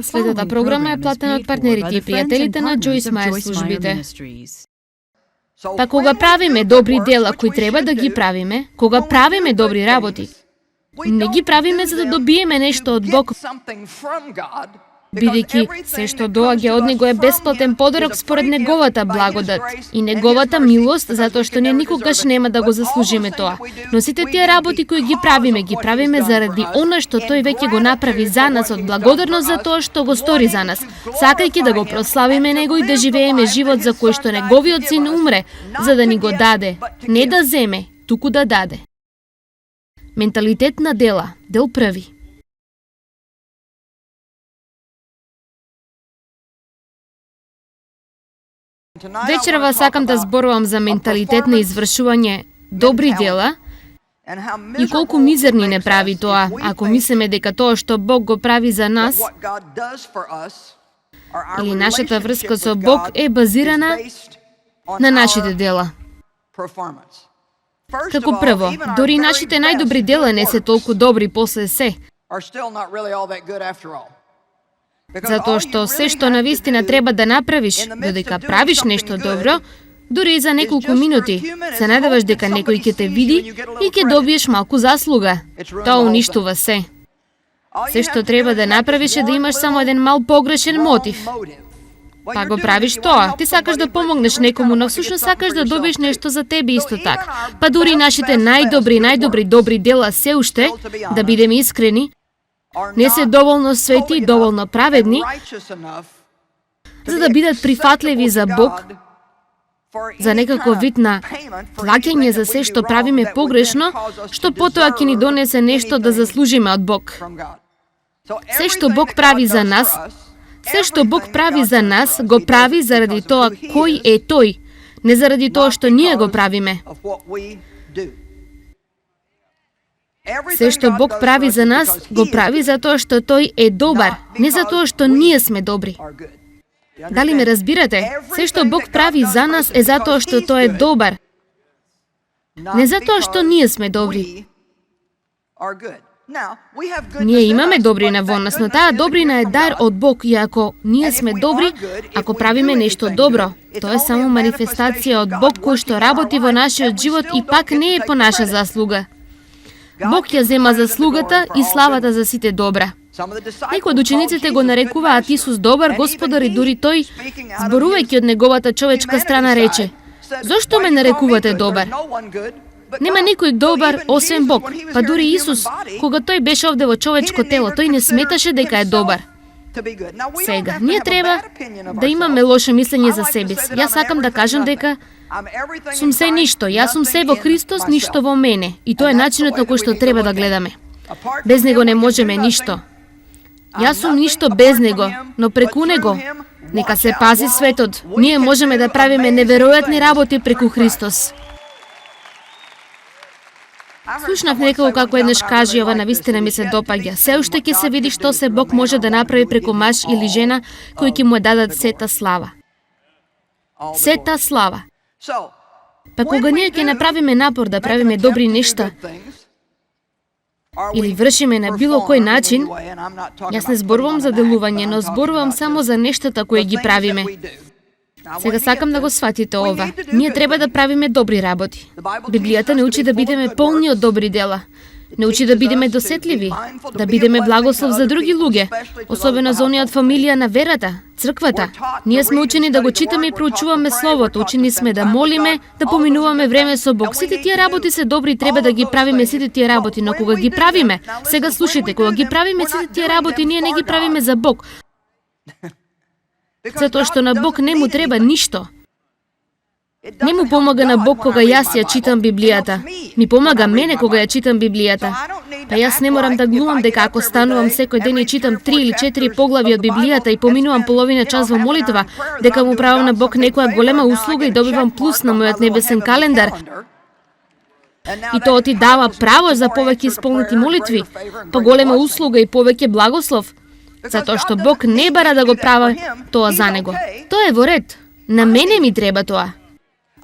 Следната програма е платена од партнерите и пријателите на Джойс Мајер службите. Па кога правиме добри дела кои треба да ги правиме, кога правиме добри работи, не ги правиме за да добиеме нешто од Бог, бидејќи се што доаѓа од Него е бесплатен подарок според Неговата благодат и Неговата милост, затоа што ние никогаш нема да го заслужиме тоа. Но сите тие работи кои ги правиме заради она што Тој веќе го направи за нас, од благодарност за тоа што го стори за нас, сакајќи да го прославиме Него и да живееме живот за кој што Неговиот Син умре, за да ни го даде, не да земе, туку да даде. Менталитет на дела, дел први. Вечерва сакам да зборувам за менталитет на извршување добри дела и колку мизерни не прави тоа, ако мислиме дека тоа што Бог го прави за нас или нашата врска со Бог е базирана на нашите дела. Како прво, дори нашите најдобри дела не се толку добри после се. Затоа што се што навистина треба да направиш, додека правиш нешто добро, дури и за неколку минути, се надеваш дека некој ќе те види и ќе добиеш малку заслуга. Тоа уништува се. Се што треба да направиш е да имаш само еден мал погрешен мотив. Па го правиш тоа. Ти сакаш да помогнеш некому, но всушност сакаш да добиеш нешто за тебе исто така. Па дури нашите најдобри добри дела се уште, да бидеме искрени, не се доволно свети и доволно праведни, за да бидат прифатливи за Бог, за некаков вид на плаќање за се што правиме погрешно, што потоа ќе ни донесе нешто да заслужиме од Бог. Се што Бог прави за нас, го прави заради тоа кој е Тој, не заради тоа што ние го правиме. Се што Бог прави за нас, го прави затоа што Тој е добар, не затоа што ние сме добри. Дали ме разбирате? Се што Бог прави за нас е затоа што Тој е добар, не затоа што ние сме добри. Ние имаме добрина во нас, но таа добрина е дар од Бог и ако ние сме добри, ако правиме нешто добро, тоа е само манифестација од Бог кој што работи во нашиот живот и пак не е по наша заслуга. Бог ја зема заслугата и славата за сите добра. Некои од учениците го нарекуваат Исус добар Господар и дури тој, зборувајќи од неговата човечка страна, рече: "Зошто ме нарекувате добар? Нема никој добар освен Бог." Па дури Исус, кога тој беше овде во човечко тело, тој не сметаше дека е добар. Сега, ние треба да имаме лошо мислење за себе си. Јас сакам да кажам дека сум се ништо, јас сум се во Христос, ништо во мене. И тоа е начинот на кој што треба да гледаме. Без Него не можеме ништо. Јас сум ништо без Него, но преку Него, нека се пази светот, ние можеме да правиме неверојатни работи преку Христос. Слушнав некако како еднаш кажи, ова навистина ми се допаѓа. Се уште ќе се види што се Бог може да направи преку маж или жена кои ќе му дадат сета слава. Сета слава. Па кога ние ќе направиме напор да правиме добри нешта или вршиме на било кој начин, јас не зборувам за делување, но зборувам само за нештата кои ги правиме. Сега сакам да го сватите ова. Ние треба да правиме добри работи. Библијата не учи да бидеме полни од добри дела. Не учи да бидеме досетливи, да бидеме благослов за други луѓе, особено за оние од фамилија на верата, црквата. Ние сме учени да го читаме и проучуваме Словото, учени сме да молиме, да поминуваме време со Бог. Сите тие работи се добри и треба да ги правиме сите тие работи, но кога ги правиме, сега слушайте, кога ги правиме сите тие работи, ние не ги правиме за Бог. Затоа што на Бог не му треба ништо. Не му помага на Бог кога јас ја читам Библијата. Ми помага мене кога ја читам Библијата. Па јас не морам да глумам дека ако станувам секој ден и читам 3 или 4 поглави од Библијата и поминувам половина час во молитва, дека му правам на Бог некоја голема услуга и добивам плюс на мојот небесен календар. И тоа ти дава право за повеќе исполнети молитви, поголема услуга и повеќе благослов. Затоа што Бог не бара да го прави тоа за него. Тоа е во ред. На мене ми треба тоа.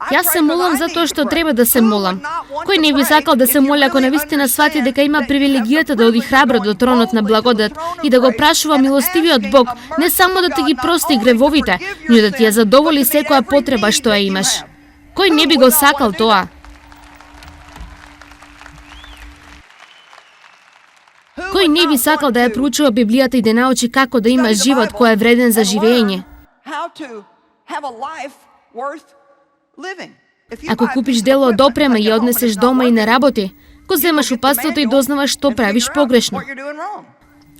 Јас се молам затоа што треба да се молам. Кој не би сакал да се моли ако навистина свати дека има привилегијата да оди храбро до тронот на благодат и да го прашува милостивиот Бог, не само да ти ги прости гревовите, но да ти ја задоволи секоја потреба што ја имаш. Кој не би го сакал тоа? Кој не би сакал да ја проучува Библијата и да научи како да има живот кој е вреден за живење? Ако купиш дело од опрема и однесеш дома и на работи, го земаш упатството и дознаваш што правиш погрешно.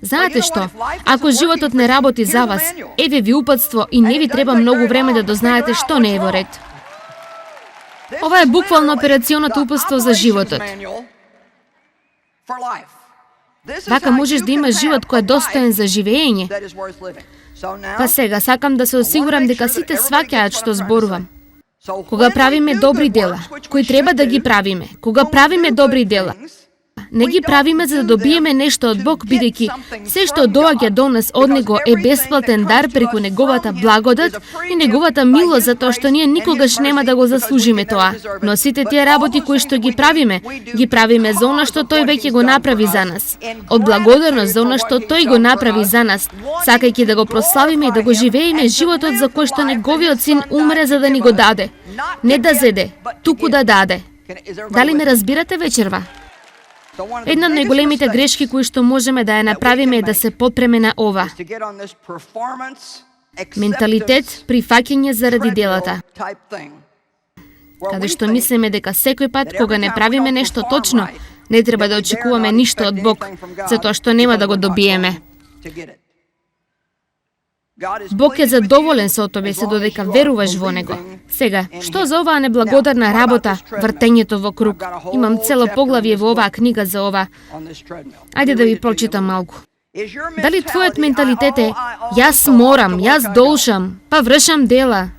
Знаете што? Ако животот не работи за вас, еве ви упатство и не ви треба многу време да дознаете што не е во ред. Ова е буквално операционото упатство за животот. Вака можеш да имаш живот кој е достоен за живење. Па сега сакам да се осигурам дека сите сваќаат што зборувам. Кога правиме добри дела, кои треба да ги правиме, кога правиме добри дела, не ги правиме за да добиеме нешто од Бог, бидејќи се што доаѓа до нас од Него е бесплатен дар преку Неговата благодат и Неговата милост, затоа што ние никогаш нема да го заслужиме тоа. Но сите тие работи кои што ги правиме за она што Тој веќе го направи за нас. Од благодарност за она што Тој го направи за нас, сакајќи да го прославиме и да го живееме животот за кој што Неговиот Син умре за да ни го даде. Не да зеде, туку да даде. Дали ме разбирате вечерва? Една од најголемите грешки кои што можеме да ја направиме е да се подпреме на ова. Менталитет, прифаќање заради делата. Каде што мислиме дека секој пат кога не правиме нешто точно, не треба да очекуваме ништо од Бог, затоа што нема да го добиеме. Бог е задоволен со тебе се додека веруваш во Него. Сега, што за оваа неблагодарна работа, вртењето во круг? Имам цело поглавје во оваа книга за ова. Ајде да ви прочитам малку. Дали твојот менталитет е јас морам, јас должам, па вршам дела?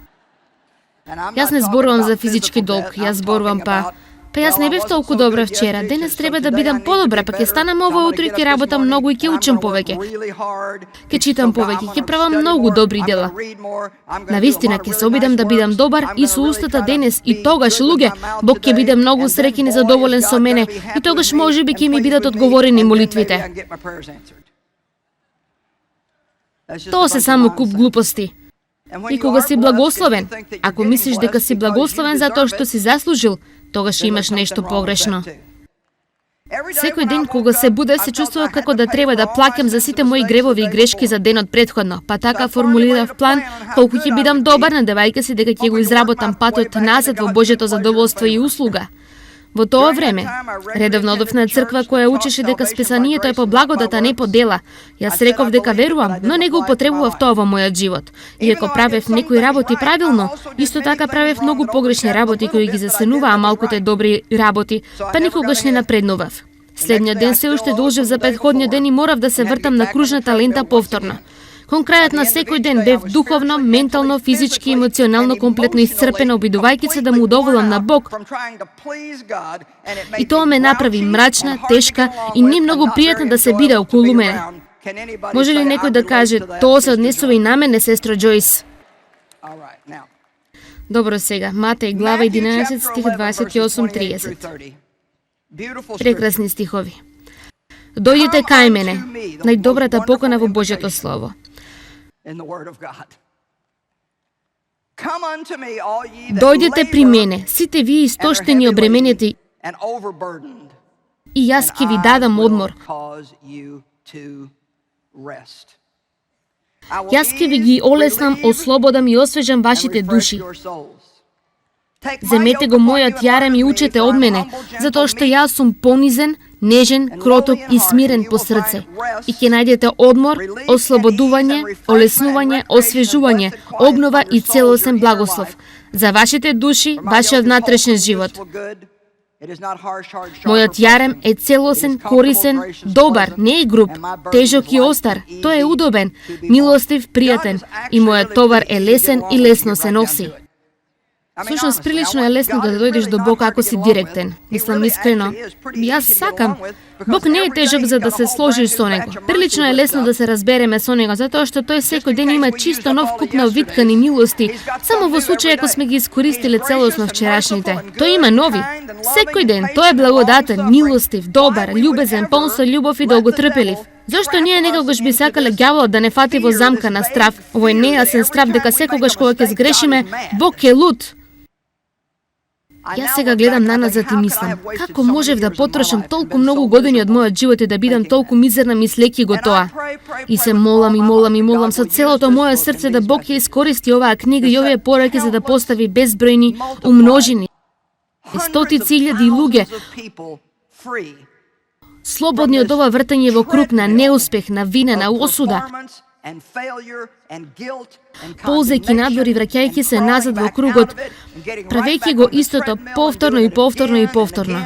Јас не зборувам за физички долг, јас зборувам Па јас не бев толку добра вчера, денес треба да бидам подобра, па ќе станам ова утро и ќе работам многу и ќе учам повеќе. Ќе читам повеќе, ќе правам многу добри дела. Навистина ќе се обидам да бидам добар и со устата денес и тогаш луѓе, Бог ќе биде многу среќен и задоволен со мене и тогаш можеби ќе ми бидат одговорени молитвите. Тоа се само куп глупости. И кога си благословен, ако мислиш дека си благословен затоа што си заслужил, тогаш имаш нешто погрешно. Секој ден кога се буде се чувствував како да треба да плаќам за сите мои гревови и грешки за денот претходно, па така формулирав план колку ќе бидам добар, надевајќи се дека ќе го изработам патот назад во Божјето задоволство и услуга. Во тоа време, редовно одов на црква која учеше дека спасанието е по благодат, а не по дела. Јас реков дека верувам, но не го употребував тоа во мојот живот. Иако правев некои работи правилно, исто така правев многу погрешни работи кои ги засенуваа малкуте добри работи, па никогаш не напреднував. Следниот ден се уште должев за претходниот ден и морав да се вртам на кружната лента повторно. Кон крајот на секој ден бев духовно, ментално, физички и емоционално комплетно исцрпена, обидувајќи се да му удоволам на Бог. И тоа ме направи мрачна, тешка и не многу пријатна да се биде околу мене. Може ли некој да каже, тоа се однесува и на мене, сестро Џојс? Добро сега, Матеј, глава 11, стих 28-30. Прекрасни стихови. Дојдете кај мене, најдобрата покана во Божјото Слово. Дојдете при мене, сите вие истоштени обременети, и јас ќе ви дадам одмор. Јас ќе ви ги олеснам, ослободам и освежам вашите души. Земете го мојот јарем и учете од мене, затоа што јас сум понизен, нежен, кроток и смирен по срце. И ќе најдете одмор, ослободување, олеснување, освежување, обнова и целосен благослов за вашите души, вашиот внатрешен живот. Мојот јарем е целосен, корисен, добар, не е груб, тежок и остар, тој е удобен, милостив, пријатен и мојот товар е лесен и лесно се носи. Всушност, прилично е лесно да дојдеш до Бог ако си директен. Мислам искрено, јас сакам. Бог не е тежок за да се сложиш со него. Прилично е лесно да се разбереме со него, затоа што тој секој ден има чисто нов куп на виткани милости, само во случај ако сме ги искористиле целосно вчерашните. Тој има нови. Секој ден тој е благодатен, милостив, добар, љубезен, полн со љубов и долготрпелив. Зошто ние некогаш би сакале ѓаволот да не фати во замка на страв? Овој нејасен страв дека секогаш кога ќе сгрешиме, Бог е луд. Јас сега гледам наназад и мислам, како можев да потрошам толку многу години од мојот живот и да бидам толку мизерна мислејќи го тоа. И се молам и молам и молам со целото моје срце да Бог ја искористи оваа книга и овие пораки за да постави безбројни, умножени, стотици илјади луѓе слободни од ова вртање во круг на неуспех, на вина, на осуда, ползајќи надвор и враќајќи се назад во кругот, правејќи го истото повторно и повторно и повторно.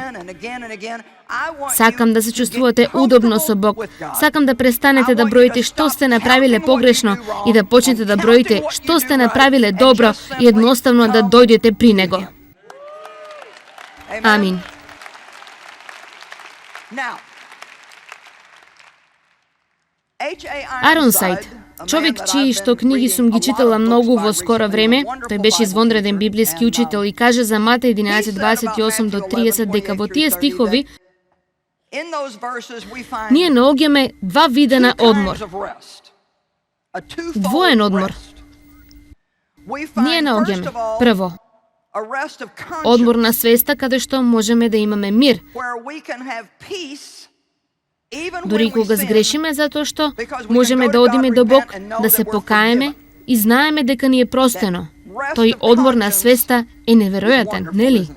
Сакам да се чувствувате удобно со Бог. Сакам да престанете да броите што сте направиле погрешно и да почнете да броите што сте направиле добро и едноставно да дојдете при Него. Амин. Арон Сайд, човек чии што книги сум ги читала многу во скоро време, тој беше извонреден библиски учител и каже за Матеј 11:28 до 30 дека во тие стихови ние наоѓаме два вида на одмор. Двоен одмор. Ние наоѓаме прво одмор на свеста каде што можеме да имаме мир. Дури кога сгрешиме, затоа што можеме да одиме до Бог, да се покаеме и знаеме дека ни е простено. Тој одмор на свеста е неверојатен, нели?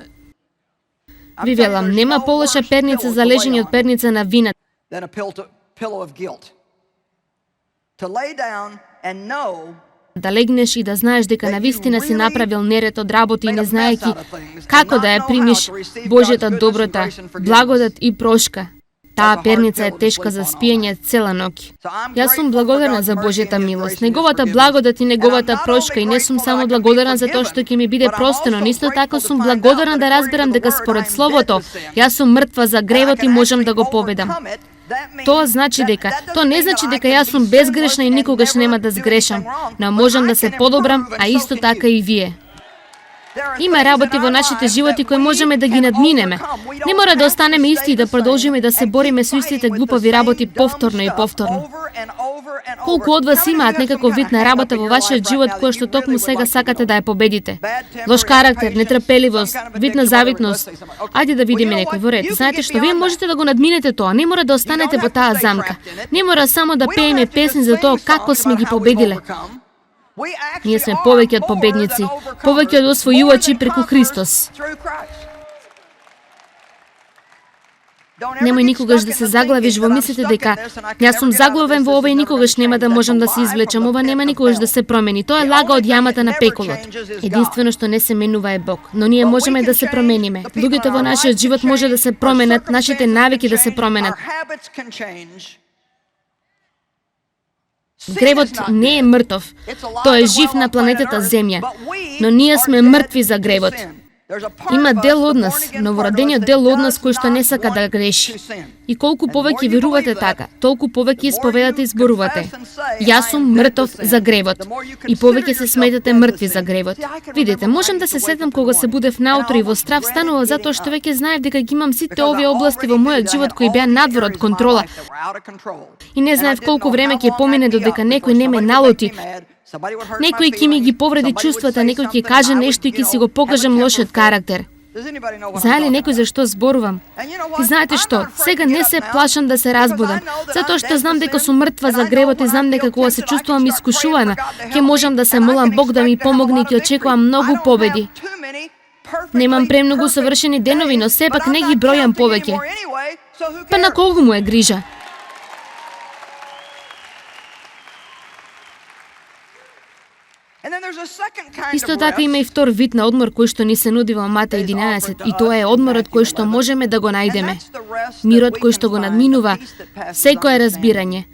Ви велам, нема полоша перница за лежење од перница на вина. Да легнеш и да знаеш дека навистина си направил неред од работи и не знаејќи како да ја примиш Божјата доброта, благодат и прошка. Таа перница е тешка за спиење цела ноќ. Јас сум благодарна за Божјата милост, неговата благодат и неговата прошка и не сум само благодарна за тоа што ќе ми биде простено, но исто така сум благодарна да разберам дека според Словото јас сум мртва за гревот и можам да го победам. Тоа не значи дека јас сум безгрешна и никогаш нема да сгрешам, но можам да се подобрам, а исто така и вие. Има работи во нашите животи кои можеме да ги надминеме. Не мора да останеме исти и да продолжиме да се бориме со истите глупави работи повторно и повторно. Колку од вас имаат некаков вид на работа во вашиот живот која што токму сега сакате да ја победите? Лош карактер, нетрпеливост, вид на завитност. Ајде да видиме некој во ред. Знаете што, вие можете да го надминете тоа, не мора да останете во таа замка. Не мора само да пееме песни за тоа како сме ги победиле. Ние сме повеќе од победници, повеќе од освојувачи преку Христос. Немој никогаш да се заглавиш во мислите дека јас сум заглавен во ова и никогаш нема да можам да се извлечам, ова нема никогаш да се промени. Тоа е лага од јамата на пеколот. Единствено што не се менува е Бог, но ние можеме да се промениме. Луѓето во нашиот живот може да се променат, нашите навики да се променат. Гревот не е мртов, тој е жив на планетата Земја, но ние сме мртви за гревот. Има дел од нас, новородениот дел од нас кој што не сака да греши. И колку повеќе верувате така, толку повеќе исповедате и зборувате. Јас сум мртов за гревот. И повеќе се сметате мртви за гревот. Видете, можам да се сетам кога се будев наутро и во страв станува затоа што веќе знаев дека ги имам сите овие области во мојот живот кои беа надвор од контрола. И не знаев колку време ќе помине додека некој не ме налоти. Некој ќе ми ги повреди чувствата, некој ќе каже нешто и ќе си го покажам лошиот карактер. Знае ли некој зашто зборувам? И знаете што? Сега не се плашам да се разбудам, затоа што знам дека сум мртва за гревот и знам дека кога се чувствувам искушувана, ќе можам да се молам Бог да ми помогне и ќе очекувам многу победи. Немам премногу совршени денови, но сепак не ги бројам повеќе. Па на кого му е грижа? Исто така има и втор вид на одмор кој што ни се нуди во Матеј 11 и тоа е одморот кој што можеме да го најдеме. Мирот кој што го надминува секое разбирање.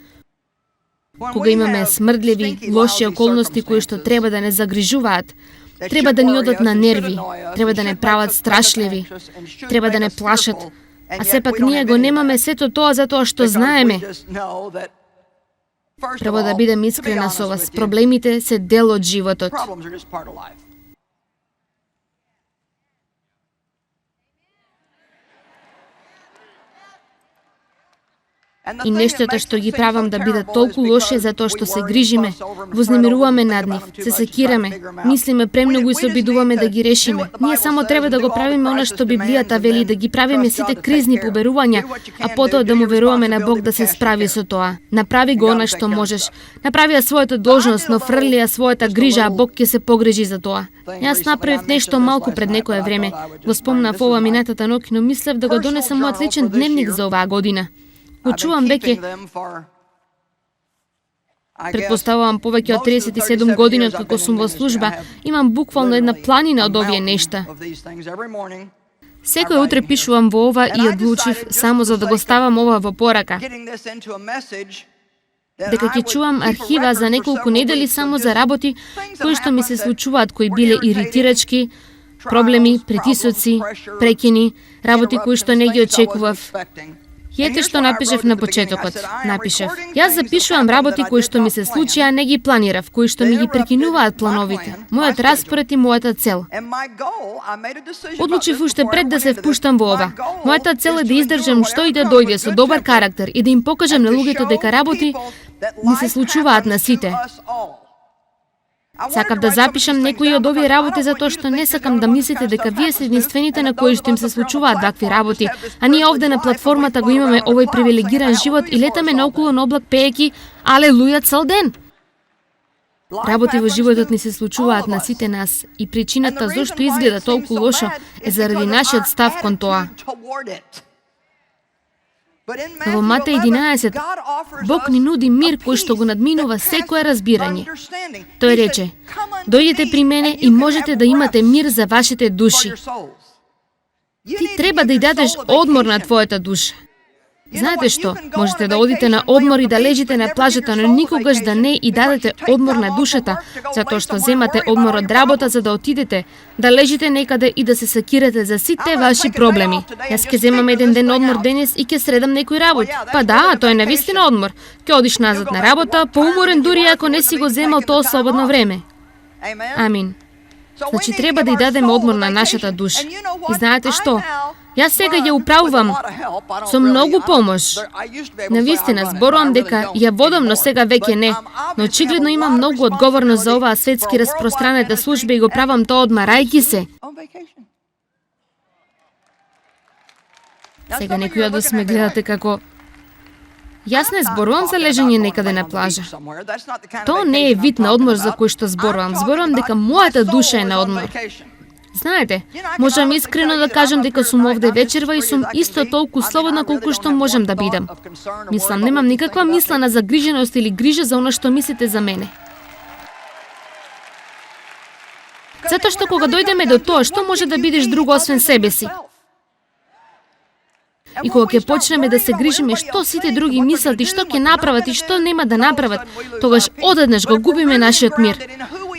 Кога имаме смрдливи, лоши околности кои што треба да не загрижуваат, Треба да ни одат на нерви, треба да не прават страшливи, треба да не плашат. А сепак ние го немаме сето тоа затоа што знаеме. Прво да бидем искрена со вас, проблемите се дел од животот. И нештата што ги правам да бидат толку лоши затоа што се грижиме, вознемируваме над нив, се секираме, мислиме премногу и се обидуваме да ги решиме. Ние само треба да го правиме она што Библијата вели, да ги правиме сите кризни поберувања, а потоа да му веруваме на Бог да се справи со тоа. Направи го она што можеш. Направи ја својата должност, но фрли ја својата грижа, а Бог ќе се погрижи за тоа. Јас направив нешто малку пред некое време. Го спомнав ова минатата ноќ, но мислев да го донесам мојот личен дневник за оваа година. Го чувам веќе, предпоставувам повеќе од 37 години откако сум во служба, имам буквално една планина од овие нешта. Секој утре пишувам во ова и одлучив само за да го ставам ова во порака. Дека ќе чувам архива за неколку недели само за работи кои што ми се случуваат, кои биле иритирачки, проблеми, притисоци, прекини, работи кои што не ги очекував. И ете што напишев на почетокот. Напишев: јас запишувам работи кои што ми се случија, не ги планирав, кои што ми ги прекинуваат плановите, мојот распоред и мојата цел. Одлучив уште пред да се впуштам во ова. Мојата цел е да издржам што и да дојде со добар карактер и да им покажам на луѓето дека работи ми се случуваат на сите. Сакав да запишам некои од овие работи затоа што не сакам да мислите дека вие се единствените на кои што им се случуваат вакви работи, а ние овде на платформата го имаме овој привилегиран живот и летаме наоколу на облак пееки алелуја цел ден. Работи во животот ни се случуваат на сите нас и причината зошто изгледа толку лошо е заради нашиот став кон тоа. Во Матеј 11, Бог ни нуди мир кој што го надминува секое разбирање. Тој рече: дојдете при мене и можете да имате мир за вашите души. Ти треба да ја дадеш одмор на твојата душа. Знаете што? Можете да одите на одмор и да лежите на плажата, но никогаш да не и дадете одмор на душата, затоа што земате одмор од работа за да отидете, да лежите некаде и да се сакирате за сите ваши проблеми. Јас ќе земам еден ден одмор денес и ќе средам некој работи. Па да, тоа е навистина одмор. Ќе одиш назад на работа, поуморен дури ако не си го земал тоа слободно време. Амин. Значи треба да ја дадеме одмор на нашата душа. И знаете што? Јас сега ја управувам со многу помош. Навистина зборувам дека ја водам, но сега веќе не. Но очигледно имам многу одговорност за оваа светски распространета служба и го правам тоа одмарајќи се. Сега некои од вас ме гледате како: јас не зборувам за лежање некаде на плажа. Тоа не е вид на одмор за кој што зборувам. Зборувам дека мојата душа е на одмор. Знаете, можам искрено да кажам дека сум овде вечерва и сум исто толку слободна колку што можам да бидам. Мислам, немам никаква мисла на загриженост или грижа за она што мислите за мене. Затоа што кога дојдеме до тоа, што може да бидеш друго освен себе си? И кога ќе почнеме да се грижиме што сите други мислат и што ќе направат и што нема да направат, тогаш одеднаш го губиме нашиот мир.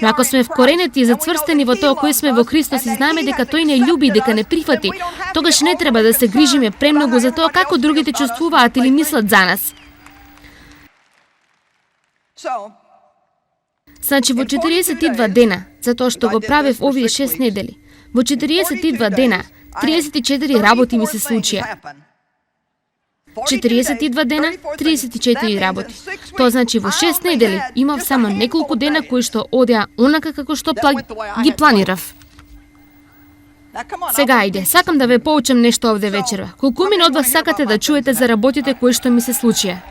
Но ако сме вкоренети и зацврстени во тоа кој сме во Христос и знаеме дека тој не љуби и дека не прифати, тогаш не треба да се грижиме премногу за тоа како другите чувствуваат или мислат за нас. Значи во 42 дена, затоа што го правев овие 6 недели, во 42 дена, 34 работи ми се случија. 42 дена, 34 работи. Тоа значи во 6 недели имав само неколку дена кои што одеа онака како што ги планирав. Сега ајде, сакам да ве поучам нешто овде вечерва. Колку од вас сакате да чуете за работите кои што ми се случија?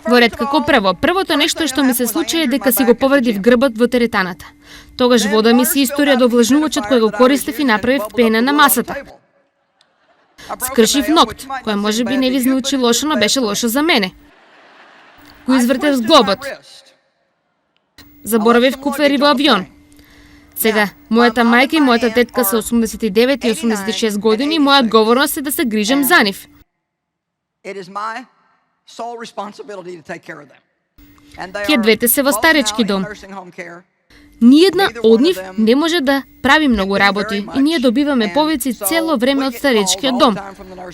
Во ред како прво, првото нешто што ми се случи е дека си го повредив грбот во теретаната. Тогаш вода ми се историја до влажнувачот кој го користев и направив пена на масата. Скршив нокт, кој може би не ви звучи лошо, но беше лошо за мене. Го извртев зглобот. Заборавив куфери во авион. Сега, мојата мајка и мојата тетка се 89 и 86 години и моја одговорност е да се грижам за нив. Тие двете се во старечки дом. Ниедна од нив не може да прави многу работи и ние добиваме повици цело време од старечкиот дом.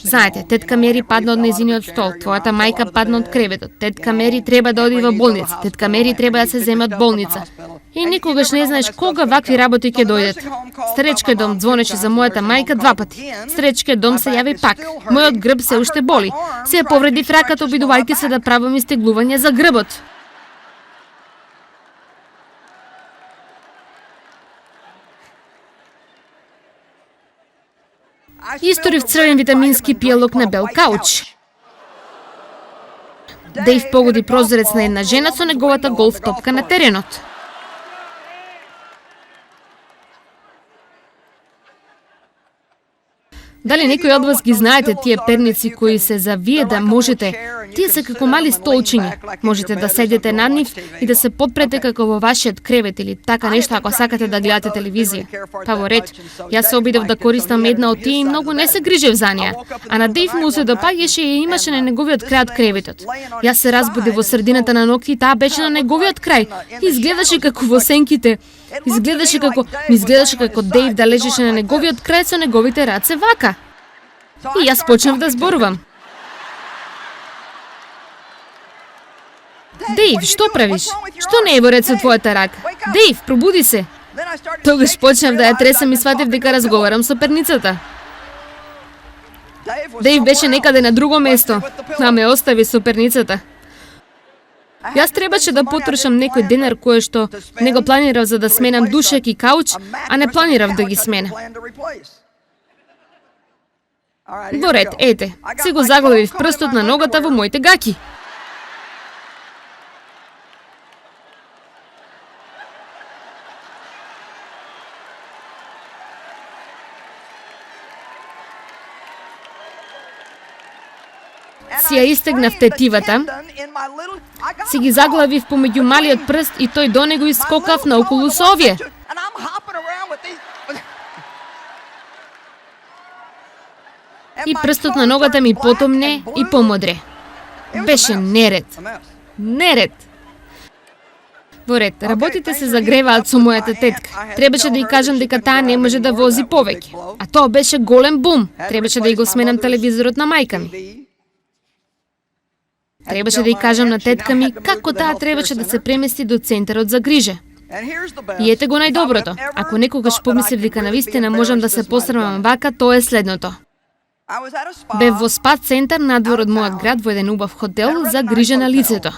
Знаете, тетка Мери падна од нејзиниот стол, твојата мајка падна од креветот, тетка Мери треба да оди во болница, тетка Мери треба да се земе од болница. И никогаш не знаеш кога вакви работи ќе дојдат. Старечкиот дом звонеше за мојата мајка 2 пати. Старечкиот дом се јави пак. Мојот грб се уште боли. Се повредив раката обидувајќи се да правам истеглување за грбот. Историв црвен витамински пијалок на бел кауч. Дејв погоди прозорец на една жена со неговата голф топка на теренот. Дали некој од вас ги знаете тие перници кои се за вие да можете? Тие се како мали столчиња. Можете да седете над нив и да се подпрете како во вашиот кревет или така нешто ако сакате да гледате телевизија. Па во ред, јас се обидев да користам една од тие и многу не се грижев за неа. А на Дејв му се допаѓаше и имаше на неговиот крај од креветот. Јас се разбудив во средината на ноќ и таа беше на неговиот крај. Изгледаше како во сенките. Изгледаше како Дејв да лежеше на неговиот крај со неговите раце вака. И јас почнав да зборувам. Дејв, што правиш? Што не е во ред со твојата рака? Дејв, пробуди се. Тогаш почнав да ја тресам и сватив дека разговарам со перницата. Дејв беше некаде на друго место, а ме остави со перницата. Јас требаше да потрошам некој денар кој што не го планирав за да сменам душек и кауч, а не планирав да ги сменам. Во ред, ете, се го заглавив прстот на ногата во моите гаки. Си ја истегнав тетивата, си ги заглавив помеѓу малиот прст и тој до него искокав наоколу со овие. И прстот на ногата ми потомне и помодре. Беше неред. Неред. Во ред, работите се загреваат со мојата тетка. Требаше да ја кажам дека таа не може да вози повеќе. А тоа беше голем бум. Требаше да ја го сменам телевизорот на мајка ми. Требаше да ја кажам на тетка ми како таа требаше да се премести до центарот за грижа. И ете го најдоброто. Ако некогаш помислив дека навистина можам да се посрамам вака, тоа е следното. Бев во спа центар надвор од мојот град во еден убав хотел за грижа на лицето.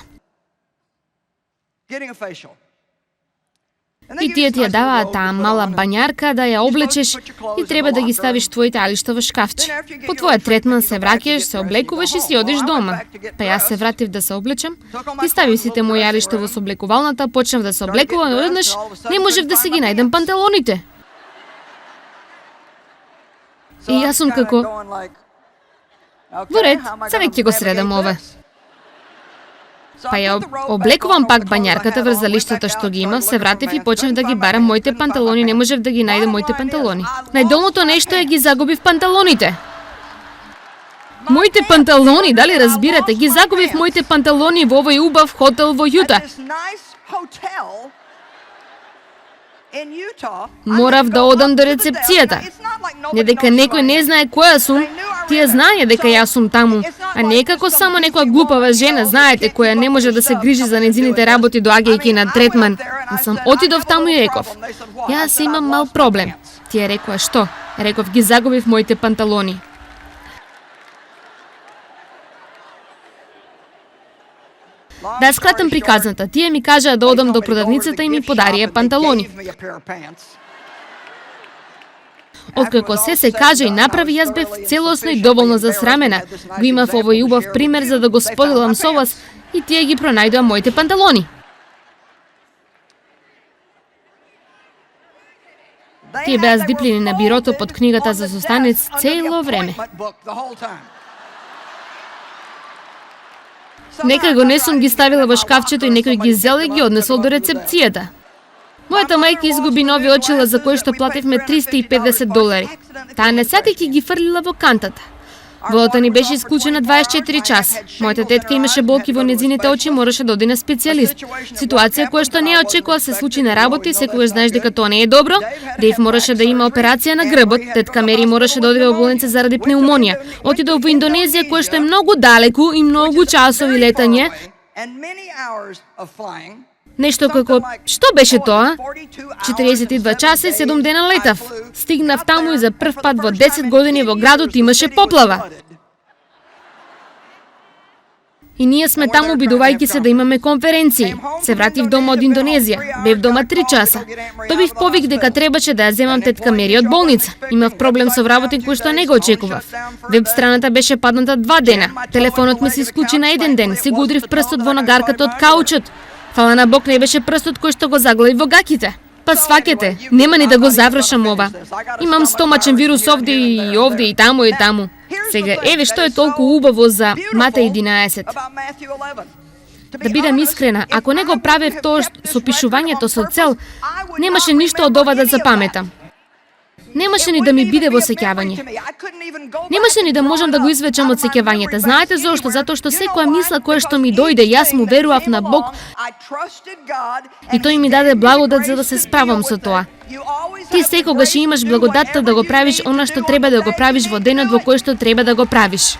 И тие ти ја даваат таа мала бањарка да ја облечеш и треба да ги ставиш твоите алишта во шкафче. По твојот третман се враќаш, се облекуваш и си одиш дома. Па јас се вратив да се облечам, ги ставив сите мои алишта во соблекувалната, почнав да се облекувам, но одеднаш не можев да се ги најдам панталоните. И јас сум како... Во ред, сега ќе го средам ова. Па ја облекувам пак бањарката врз залиштата што ги имав, се вратив и почнав да ги барам моите панталони, не можев да ги најдам моите панталони. Најдолното нешто е ги загубив панталоните. Моите панталони, дали разбирате, ги загубив моите панталони во овој убав хотел во Јута. Морав да одам до рецепцијата. Не дека некој не знае која сум, тие знаеја дека јас сум таму, а не како само некоја глупава жена, знаете, која не може да се грижи за нејзините работи доаѓајќи на третман. А сам отидов таму и реков: јас имам мал проблем. Тие рекоа: што? Реков: ги загубив моите панталони. Да скратам приказната, тие ми кажаа да одам до продавницата и ми подарија панталони. Откако се кажа и направи, јас бев целосно и доволно засрамена. Го имав овој убав пример за да го споделам со вас и тие ги пронајдоа моите панталони. Тие беа здиплени на бирото под книгата за состанец цело време. Некај го не сум ги ставила во шкафчето и некој ги зел и ги однесол до рецепцијата. Мојата мајка изгуби нови очила за кои што плативме $350. Таа не сакајќи ги фрлила во кантата. Водата ни беше исклучена 24 часа. Мојата тетка имаше болки во незините очи и мораше да оди на специјалист. Ситуација која што не очекува се случи на работа и секогаш знаеш дека тоа не е добро. Дейв мораше да има операција на грбот, тетка Мери мораше да оди во болница заради пнеумонија. Отидов во Индонезија, која што е многу далеку и многу часови летање. Нешто како, што беше тоа? 42 часа и 7 дена летав. Стигнав таму и за прв пат во 10 години во градот имаше поплава. И ние сме таму бидувајќи се да имаме конференции. Се вратив дома од Индонезија. Бев дома 3 часа. Добив повик дека требаше да ја земам тетка Мери од болница. Имав проблем со вработен кој што не го очекував. Веб страната беше падната 2 дена. Телефонот ми се исклучи на 1 ден. Се го удрив прстот во нагарката од каучот. Фала на Бог не беше прстот кој што го заглави во гаките. Па сваќате, нема ни да го завршам ова. Имам стомачен вирус овде и таму и таму. Сега, еве што е толку убаво за Матеј 11. Да бидам искрена, ако не го правев тоа со пишувањето со цел, немаше ништо од ова да запаметам. Немаше ни да ми биде во сеќавање. Немаше ни да можам да го извлечам од сеќавањето. Знаете зошто? Затоа што секоја мисла која што ми дојде, јас му верував на Бог и тој ми даде благодат за да се справам со тоа. Ти секогаш имаш благодатта да го правиш она што треба да го правиш во денот во кој што треба да го правиш.